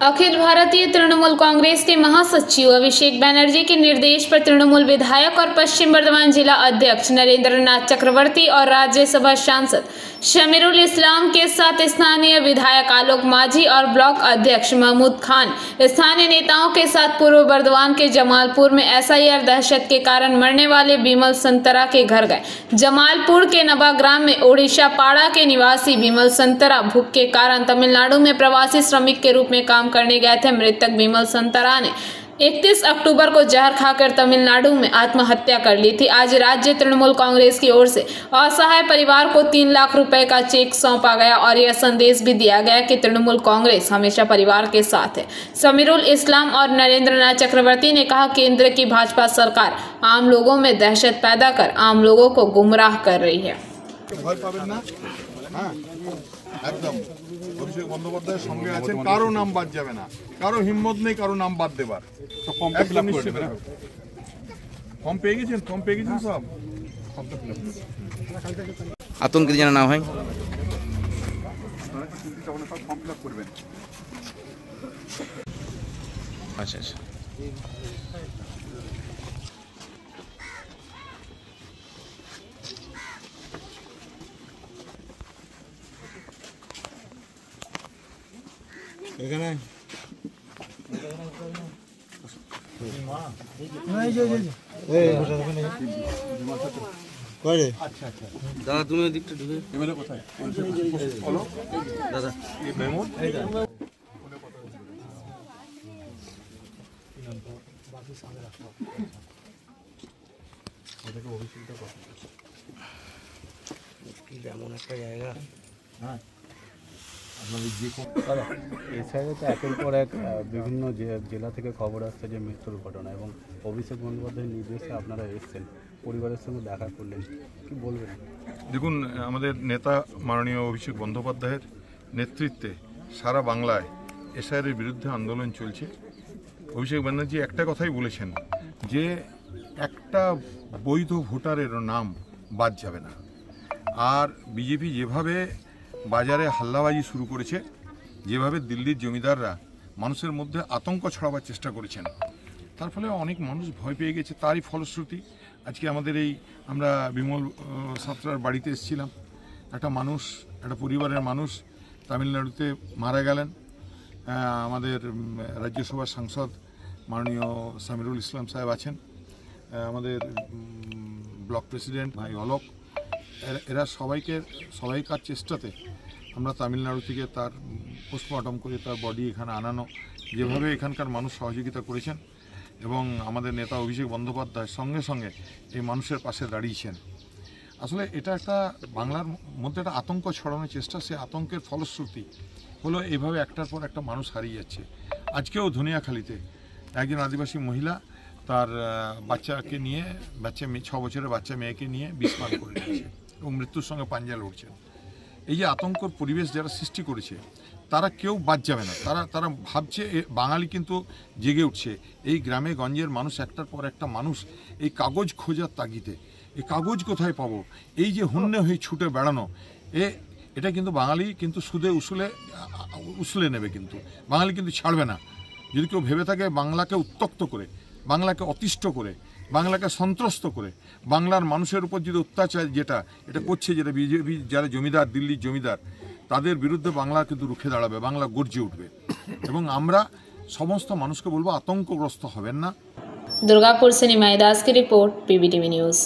अखिल भारतीय तृणमूल कांग्रेस के महासचिव अभिषेक बनर्जी के निर्देश पर तृणमूल विधायक और पश्चिम बर्धमान जिला अध्यक्ष नरेंद्र नाथ चक्रवर्ती और राज्यसभा सांसद शमीरुल इस्लाम के साथ स्थानीय विधायक आलोक माझी और ब्लॉक अध्यक्ष महमूद खान स्थानीय नेताओं के साथ पूर्व बर्धमान के जमालपुर में एसआईआर दहशत के कारण मरने वाले बिमल संतरा के घर गए। जमालपुर के नवाग्राम में ओडिशा पाड़ा के निवासी बिमल संतरा भूख के कारण तमिलनाडु में प्रवासी श्रमिक के रूप में काम करने गए थे। मृतक बिमल संतरा ने 31 अक्टूबर को जहर खाकर तमिलनाडु में आत्महत्या कर ली थी। आज राज्य तृणमूल कांग्रेस की ओर से असहाय परिवार को 3 लाख रुपए का चेक सौंपा गया और यह संदेश भी दिया गया कि तृणमूल कांग्रेस हमेशा परिवार के साथ है। शमीरुल इस्लाम और नरेंद्र नाथ चक्रवर्ती ने कहा, केंद्र की भाजपा सरकार आम लोगों में दहशत पैदा कर आम लोगों को गुमराह कर रही है। একদম অভিষেক বন্দ্যোপাধ্যায়ের সঙ্গে আছেন, কারো নাম বাদ যাবে না, কারো হিম্মত নেই কারো নাম বাদ দেবার। একদম নিশ্চিত ফর্ম পেয়ে গেছেন, সব আতঙ্কের যেন না হয় ফর্ম ফিল আপ করবেন। আচ্ছা আচ্ছা এখানে দাদা তুমি দিকটা ঢুকে এমএলএ কোথায় দাদা মেমো এমন একটা জায়গা। হ্যাঁ এছাড়া তো একের পর এক বিভিন্ন জেলা থেকে খবর আসছে যে মৃত্যুর ঘটনা, এবং অভিষেক বন্দ্যোপাধ্যায়ের নির্দেশে আপনারা এসেছেন, পরিবারের সঙ্গে দেখা করলেন, কি বলবেন? দেখুন, আমাদের নেতা মাননীয় অভিষেক বন্দ্যোপাধ্যায়ের নেতৃত্বে সারা বাংলায় এসআইআরের বিরুদ্ধে আন্দোলন চলছে। অভিষেক ব্যানার্জি একটা কথাই বলেছেন যে একটা বৈধ ভোটারের নাম বাদ যাবে না। আর বিজেপি যেভাবে বাজারে হাল্লাবাজি শুরু করেছে, যেভাবে দিল্লির জমিদাররা মানুষের মধ্যে আতঙ্ক ছড়াবার চেষ্টা করেছেন, তার ফলে অনেক মানুষ ভয় পেয়ে গেছে। তারই ফলশ্রুতি আজকে আমাদের আমরা বিমল সাঁতরার বাড়িতে এসেছিলাম। একটা পরিবারের মানুষ তামিলনাড়ুতে মারা গেলেন। আমাদের রাজ্যসভার সাংসদ মাননীয় শমিরুল ইসলাম সাহেব আছেন, আমাদের ব্লক প্রেসিডেন্ট ভাই অলোক, এরা সবাইকার চেষ্টাতে আমরা তামিলনাড়ু থেকে তার পোস্টমর্টম করে তার বডি এখানে আনানো, যেভাবে এখানকার মানুষ সহযোগিতা করেছেন এবং আমাদের নেতা অভিষেক বন্দ্যোপাধ্যায় সঙ্গে সঙ্গে এই মানুষের পাশে দাঁড়িয়েছেন। আসলে এটা একটা বাংলার মধ্যে একটা আতঙ্ক ছড়ানোর চেষ্টা, সে আতঙ্কের ফলশ্রুতি হলো এইভাবে একটার পর একটা মানুষ হারিয়ে যাচ্ছে। আজকেও ধনিয়াখালীতে একজন আদিবাসী মহিলা তার বাচ্চাকে নিয়ে 6 বছরের বাচ্চা মেয়েকে নিয়ে বিষ পান করে নিয়েছে এবং মৃত্যুর সঙ্গে পাঞ্জা লড়ছেন। এই যে আতঙ্কর পরিবেশ যারা সৃষ্টি করেছে তারা কেউ বাদ যাবে না। তারা ভাবছে বাঙালি কিন্তু জেগে উঠছে। এই গ্রামে গঞ্জের মানুষ একটার পর একটা মানুষ এই কাগজ খোঁজার তাগিদে, এই কাগজ কোথায় পাবো, এই যে হুন্নে হয়ে ছুটে বেড়ানো, এটা কিন্তু বাঙালি কিন্তু সুদে উসলে নেবে, কিন্তু বাঙালি কিন্তু ছাড়বে না। যদি কেউ ভেবে থাকে বাংলাকে উত্তক্ত করে, বাংলাকে অতিষ্ঠ করে, বাংলাকে সন্ত্রস্ত করে, বাংলার মানুষের উপর যদি অত্যাচার এটা করছে, যেটা বিজেপি যারা জমিদার, দিল্লির জমিদার, তাদের বিরুদ্ধে বাংলা কিন্তু রুখে দাঁড়াবে, বাংলা গর্জে উঠবে। এবং আমরা সমস্ত মানুষকে বলবো আতঙ্কগ্রস্ত হবেন না। दुर्गापुर से निमाई दास की रिपोर्ट, पीबीटीवी न्यूज़।